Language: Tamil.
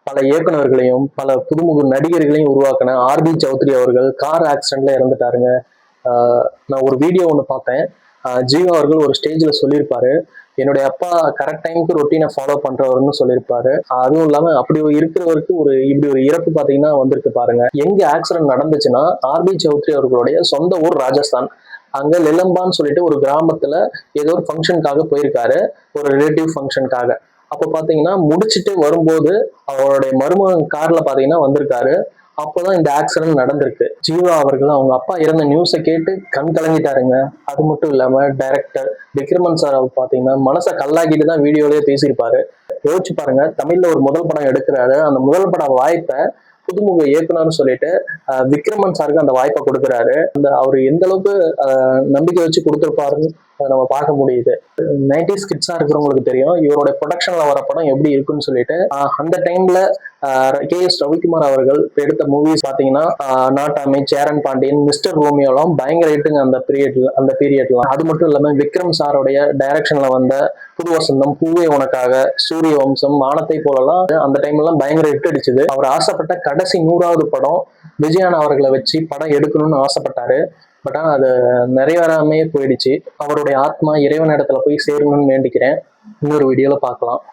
பல இயக்குனர்களையும் பல புதுமுக நடிகர்களையும் உருவாக்கின ஆர்பி சௌத்ரி அவர்கள் கார் ஆக்சிடென்ட்ல இறந்துட்டாருங்க. நான் ஒரு வீடியோ ஒன்று பார்த்தேன். ஜீவா அவர்கள் ஒரு ஸ்டேஜ்ல சொல்லியிருப்பாரு, என்னுடைய அப்பா கரெக்ட் டைமுக்கு ரொட்டீனை ஃபாலோ பண்றவர்னு சொல்லியிருப்பாரு. அதுவும் இல்லாம அப்படி இருக்கிறவருக்கு இப்படி ஒரு இறப்பு பாத்தீங்கன்னா வந்திருக்கு பாருங்க. எங்க ஆக்சிடென்ட் நடந்துச்சுன்னா ஆர்பி சௌத்ரி அவர்களுடைய சொந்த ஊர் ராஜஸ்தான். அங்க லெலம்பான்னு சொல்லிட்டு ஒரு கிராமத்துல ஏதோ ஒரு ஃபங்க்ஷனுக்காக போயிருக்காரு, ஒரு ரிலேட்டிவ் ஃபங்க்ஷனுக்காக. அப்ப பாத்தீங்கன்னா முடிச்சுட்டு வரும்போது அவருடைய மருமகன் கார்ல பாத்தீங்கன்னா வந்திருக்காரு. அப்போதான் இந்த ஆக்சிடென்ட் நடந்திருக்கு. ஜீவா அவர்கள் அவங்க அப்பா இறந்த நியூஸை கேட்டு கண் கலங்கிட்டாருங்க. அது மட்டும் இல்லாம டைரக்டர் விக்ரமன் சார் அவர் பாத்தீங்கன்னா மனசை கல்லாக்கிட்டு தான் வீடியோலயே பேசியிருப்பாரு. யோசிச்சு பாருங்க, தமிழ்ல ஒரு முதல் படம் எடுக்கிறாரு, அந்த முதல் பட வாய்ப்பை புதுமுக இயக்குனர்னு சொல்லிட்டு விக்ரமன் சாருக்கு அந்த வாய்ப்பை கொடுக்குறாரு. அந்த அவர் எந்த அளவுக்கு நம்பிக்கை வச்சு கொடுத்துருப்பாருன்னு நம்ம பார்க்க முடியுது. 90s கிட்ஸா இருக்கிறவங்களுக்கு தெரியும் இவரோட ப்ரொடக்ஷன்ல வர படம் எப்படி இருக்குன்னு சொல்லிட்டு. அந்த டைம்ல கே.எஸ். ரவிக்குமார் அவர்கள் எடுத்த மூவிஸ் பாத்தீங்கன்னா நாட்டாமை, சேரன் பாண்டியன், மிஸ்டர் ரோமியோலாம் பயங்கர ஹிட்டுங்க அந்த பீரியட்லாம். அது மட்டும் இல்லாம விக்ரம் சாரோடைய டைரக்ஷன்ல வந்த புது வசந்தம், பூவே உனக்காக, சூரிய வம்சம், வானத்தை போலலாம் அந்த டைம்ல எல்லாம் பயங்கர ஹிட் அடிச்சது. அவர் ஆசைப்பட்ட கடைசி 100வது படம் விஜயான் அவர்களை வச்சு படம் எடுக்கணும்னு ஆசைப்பட்டாரு. பட் ஆனா அது நிறைவேறாமே போயிடுச்சு. அவருடைய ஆத்மா இறைவன் இடத்துல போய் சேரணும்னு வேண்டிக்கிறேன். இன்னொரு வீடியோல பார்க்கலாம்.